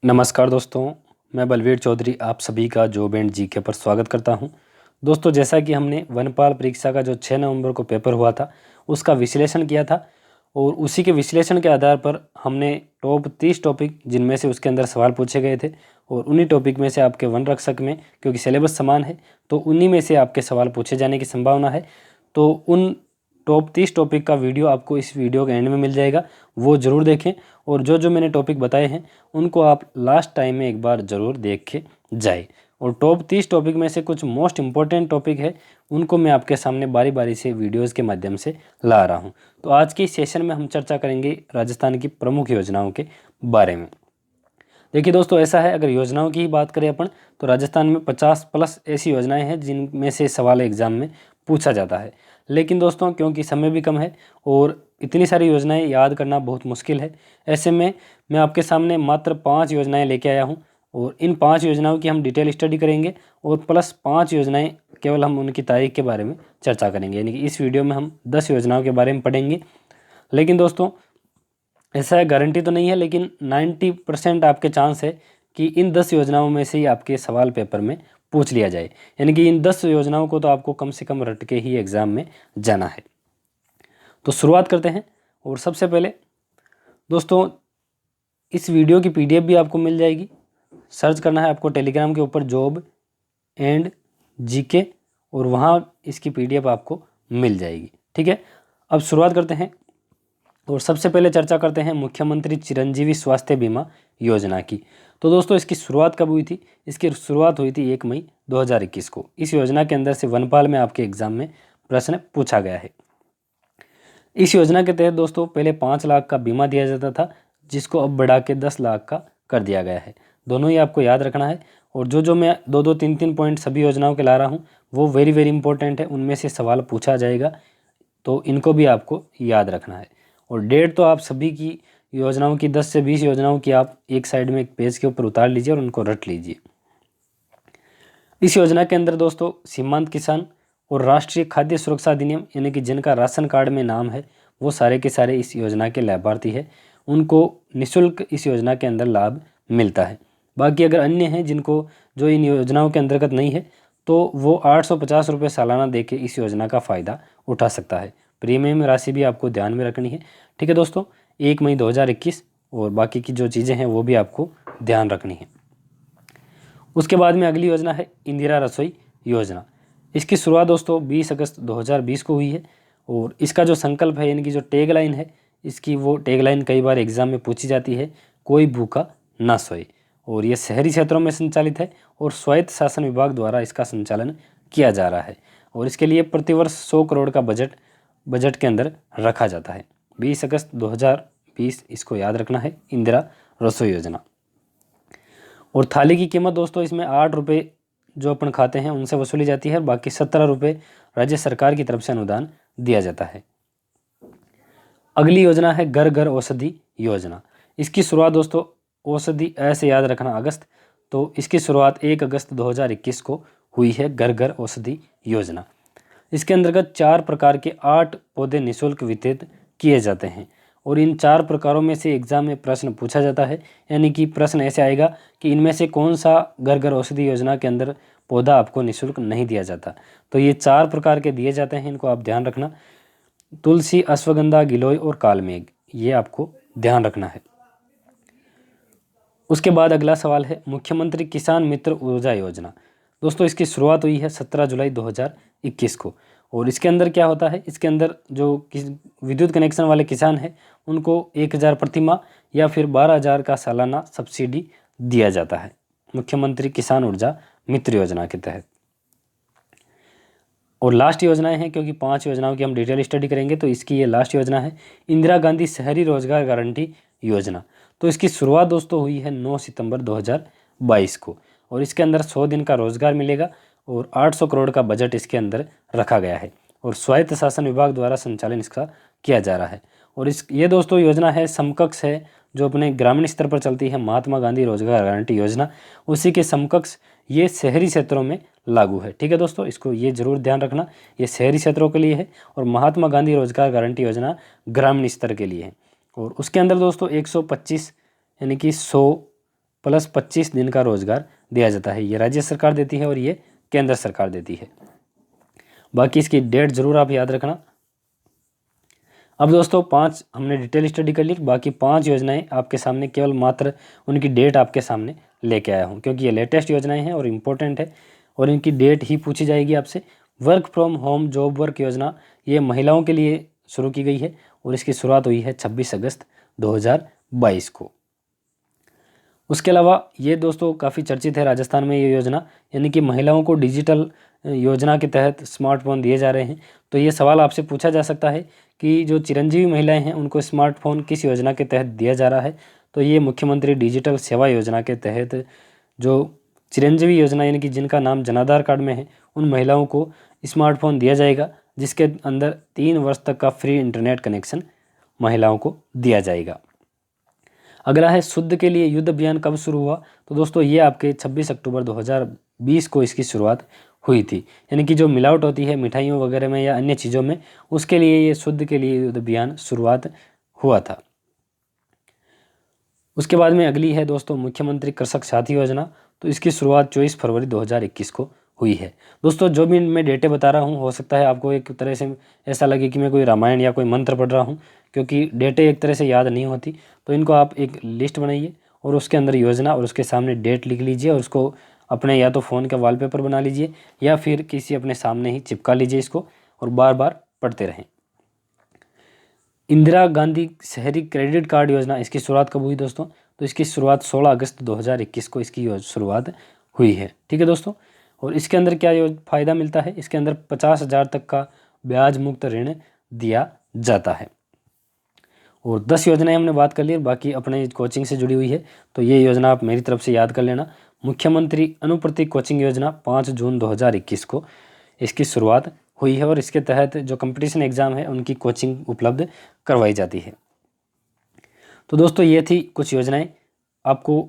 नमस्कार दोस्तों, मैं बलवीर चौधरी आप सभी का जॉब एंड जीके पर स्वागत करता हूं। दोस्तों, जैसा कि हमने वनपाल परीक्षा का जो 6 नवंबर को पेपर हुआ था उसका विश्लेषण किया था और उसी के विश्लेषण के आधार पर हमने टॉप 30 टॉपिक जिनमें से उसके अंदर सवाल पूछे गए थे और उन्हीं टॉपिक में से आपके वन रक्षक में, क्योंकि सिलेबस समान है तो उन्हीं में से आपके सवाल पूछे जाने की संभावना है। तो उन टॉप 30 टॉपिक का वीडियो आपको इस वीडियो के एंड में मिल जाएगा, वो ज़रूर देखें। और जो जो मैंने टॉपिक बताए हैं उनको आप लास्ट टाइम में एक बार ज़रूर देख के जाए। और टॉप 30 टॉपिक में से कुछ मोस्ट इंपॉर्टेंट टॉपिक है, उनको मैं आपके सामने बारी बारी से वीडियोज़ के माध्यम से ला रहा हूँ। तो आज के इस सेशन में हम चर्चा करेंगे राजस्थान की प्रमुख योजनाओं के बारे में। देखिए दोस्तों, ऐसा है, अगर योजनाओं की ही बात करें अपन, तो राजस्थान में 50+ ऐसी योजनाएं हैं जिनमें से सवाल एग्जाम में पूछा जाता है। लेकिन दोस्तों, क्योंकि समय भी कम है और इतनी सारी योजनाएं याद करना बहुत मुश्किल है, ऐसे में मैं आपके सामने मात्र 5 योजनाएं लेके आया हूं और इन 5 योजनाओं की हम डिटेल स्टडी करेंगे और प्लस 5 योजनाएं केवल हम उनकी तारीख के बारे में चर्चा करेंगे। यानी कि इस वीडियो में हम 10 योजनाओं के बारे में पढ़ेंगे। लेकिन दोस्तों, ऐसा है, गारंटी तो नहीं है, लेकिन 90% आपके चांस है कि इन 10 योजनाओं में से ही आपके सवाल पेपर में पूछ लिया जाए। यानी कि इन 10 योजनाओं को तो आपको कम से कम रट के ही एग्ज़ाम में जाना है। तो शुरुआत करते हैं। और सबसे पहले दोस्तों, इस वीडियो की PDF भी आपको मिल जाएगी। सर्च करना है आपको टेलीग्राम के ऊपर जॉब एंड जीके, और वहाँ इसकी PDF आपको मिल जाएगी। ठीक है, अब शुरुआत करते हैं और सबसे पहले चर्चा करते हैं मुख्यमंत्री चिरंजीवी स्वास्थ्य बीमा योजना की। तो दोस्तों, इसकी शुरुआत कब हुई थी? इसकी शुरुआत हुई थी 1 मई 2021 को। इस योजना के अंदर से वनपाल में आपके एग्जाम में प्रश्न पूछा गया है। इस योजना के तहत दोस्तों पहले 5 लाख का बीमा दिया जाता था, जिसको अब बढ़ा के 10 लाख का कर दिया गया है। दोनों ही आपको याद रखना है। और जो मैं 2-2, 3-3 पॉइंट सभी योजनाओं के ला रहा हूँ वो वेरी वेरी इंपॉर्टेंट है, उनमें से सवाल पूछा जाएगा, तो इनको भी आपको याद रखना है। और डेट तो आप सभी की योजनाओं की 10 से 20 योजनाओं की आप एक साइड में एक पेज के ऊपर उतार लीजिए और उनको रट लीजिए। इस योजना के अंदर दोस्तों सीमांत किसान और राष्ट्रीय खाद्य सुरक्षा अधिनियम, यानी कि जिनका राशन कार्ड में नाम है, वो सारे के सारे इस योजना के लाभार्थी है। उनको निःशुल्क इस योजना के अंदर लाभ मिलता है। बाकी अगर अन्य हैं जिनको जो इन योजनाओं के अंतर्गत नहीं है, तो वो 850 रुपये सालाना दे के इस योजना का फ़ायदा उठा सकता है। प्रीमियम राशि भी आपको ध्यान में रखनी है। ठीक है दोस्तों, 1 मई 2021, और बाकी की जो चीज़ें हैं वो भी आपको ध्यान रखनी है। उसके बाद में अगली योजना है इंदिरा रसोई योजना। इसकी शुरुआत दोस्तों 20 अगस्त 2020 को हुई है। और इसका जो संकल्प है, यानी कि जो टैगलाइन है इसकी, वो टैगलाइन कई बार एग्जाम में पूछी जाती है, कोई भूखा ना सोए। और ये शहरी क्षेत्रों में संचालित है और स्वायत्त शासन विभाग द्वारा इसका संचालन किया जा रहा है। और इसके लिए प्रतिवर्ष 100 करोड़ का बजट के अंदर रखा जाता है। 20 अगस्त 2020 इसको याद रखना है, इंदिरा रसोई योजना। और थाली की कीमत दोस्तों इसमें 8 रुपये जो अपन खाते हैं उनसे वसूली जाती है, बाकी 17 रुपये राज्य सरकार की तरफ से अनुदान दिया जाता है। अगली योजना है घर घर औषधि योजना। इसकी शुरुआत दोस्तों औषधि ऐसे याद रखना अगस्त, तो इसकी शुरुआत 1 अगस्त 2021 को हुई है घर घर औषधि योजना। इसके अंतर्गत 4 प्रकार के 8 पौधे निःशुल्क वितरित किए जाते हैं और इन 4 प्रकारों में से एग्जाम में प्रश्न पूछा जाता है। यानी कि प्रश्न ऐसे आएगा कि इनमें से कौन सा घर घर औषधि योजना के अंदर पौधा आपको निःशुल्क नहीं दिया जाता। तो ये 4 प्रकार के दिए जाते हैं, इनको आप ध्यान रखना। तुलसी, अश्वगंधा, गिलोय और कालमेघ, ये आपको ध्यान रखना है। उसके बाद अगला सवाल है मुख्यमंत्री किसान मित्र ऊर्जा योजना। दोस्तों इसकी शुरुआत हुई है 17 जुलाई 2021 को। और इसके अंदर क्या होता है, इसके अंदर जो विद्युत कनेक्शन वाले किसान हैं उनको 1000 प्रति माह या फिर 12,000 का सालाना सब्सिडी दिया जाता है मुख्यमंत्री किसान ऊर्जा मित्र योजना के तहत। और लास्ट योजनाएं हैं, क्योंकि 5 योजनाओं की हम डिटेल स्टडी करेंगे, तो इसकी ये लास्ट योजना है इंदिरा गांधी शहरी रोजगार गारंटी योजना। तो इसकी शुरुआत दोस्तों हुई है 9 सितंबर 2022 को और इसके अंदर 100 दिन का रोजगार मिलेगा और 800 करोड़ का बजट इसके अंदर रखा गया है और स्वायत्त शासन विभाग द्वारा संचालन इसका किया जा रहा है। और ये दोस्तों योजना है समकक्ष है जो अपने ग्रामीण स्तर पर चलती है महात्मा गांधी रोजगार गारंटी योजना, उसी के समकक्ष ये शहरी क्षेत्रों में लागू है। ठीक है दोस्तों, इसको ये जरूर ध्यान रखना, ये शहरी क्षेत्रों के लिए है और महात्मा गांधी रोजगार गारंटी योजना ग्रामीण स्तर के लिए है। और उसके अंदर दोस्तों 125 यानी कि 100 प्लस 25 दिन का रोजगार दिया जाता है। ये राज्य सरकार देती है और ये केंद्र सरकार देती है। बाकी इसकी डेट जरूर आप याद रखना। अब दोस्तों 5 हमने डिटेल स्टडी कर ली, बाकी 5 योजनाएं आपके सामने केवल मात्र उनकी डेट आपके सामने लेके आया हूं, क्योंकि ये लेटेस्ट योजनाएं हैं और इम्पोर्टेंट है और इनकी डेट ही पूछी जाएगी आपसे। Work from home job work योजना ये महिलाओं के लिए शुरू की गई है और इसकी शुरुआत हुई है 26 अगस्त 2022 को। उसके अलावा ये दोस्तों काफ़ी चर्चित है राजस्थान में ये योजना, यानी कि महिलाओं को डिजिटल योजना के तहत स्मार्टफोन दिए जा रहे हैं। तो ये सवाल आपसे पूछा जा सकता है कि जो चिरंजीवी महिलाएं हैं उनको स्मार्टफोन किस योजना के तहत दिया जा रहा है। तो ये मुख्यमंत्री डिजिटल सेवा योजना के तहत जो चिरंजीवी योजना यानी कि जिनका नाम जनाधार कार्ड में है उन महिलाओं को स्मार्टफोन दिया जाएगा, जिसके अंदर 3 वर्ष तक का फ्री इंटरनेट कनेक्शन महिलाओं को दिया जाएगा। अगला है शुद्ध के लिए युद्ध अभियान कब शुरू हुआ। तो दोस्तों ये आपके 26 अक्टूबर 2020 को इसकी शुरुआत हुई थी, यानी कि जो मिलावट होती है मिठाइयों वगैरह में या अन्य चीज़ों में, उसके लिए ये शुद्ध के लिए युद्ध अभियान शुरुआत हुआ था। उसके बाद में अगली है दोस्तों मुख्यमंत्री कृषक साथी योजना। तो इसकी शुरुआत 24 फरवरी 2021 को हुई है। दोस्तों जो भी मैं डेटे बता रहा हूँ, हो सकता है आपको एक तरह से ऐसा लगे कि मैं कोई रामायण या कोई मंत्र पढ़ रहा हूँ, क्योंकि डेटे एक तरह से याद नहीं होती। तो इनको आप एक लिस्ट बनाइए और उसके अंदर योजना और उसके सामने डेट लिख लीजिए और उसको अपने या तो फ़ोन का वॉलपेपर बना लीजिए या फिर किसी अपने सामने ही चिपका लीजिए इसको और बार बार पढ़ते रहें। इंदिरा गांधी शहरी क्रेडिट कार्ड योजना, इसकी शुरुआत कब हुई दोस्तों। तो इसकी शुरुआत 16 अगस्त 2021 को इसकी शुरुआत हुई है। ठीक है दोस्तों, और इसके अंदर क्या फ़ायदा मिलता है, इसके अंदर 50,000 तक का ब्याज मुक्त ऋण दिया जाता है। और 10 योजनाएं हमने बात कर ली, बाकी अपने कोचिंग से जुड़ी हुई है। तो ये योजना आप मेरी तरफ से याद कर लेना। मुख्यमंत्री अनुप्रति कोचिंग योजना 5 जून 2021 को इसकी शुरुआत हुई है और इसके तहत जो कंपटीशन एग्ज़ाम है उनकी कोचिंग उपलब्ध करवाई जाती है। तो दोस्तों ये थी कुछ योजनाएं, आपको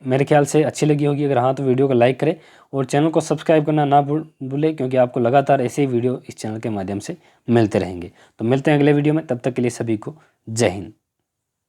मेरे ख्याल से अच्छी लगी होगी। अगर हाँ तो वीडियो को लाइक करें और चैनल को सब्सक्राइब करना ना भूलें, क्योंकि आपको लगातार ऐसे ही वीडियो इस चैनल के माध्यम से मिलते रहेंगे। तो मिलते हैं अगले वीडियो में, तब तक के लिए सभी को जय हिंद।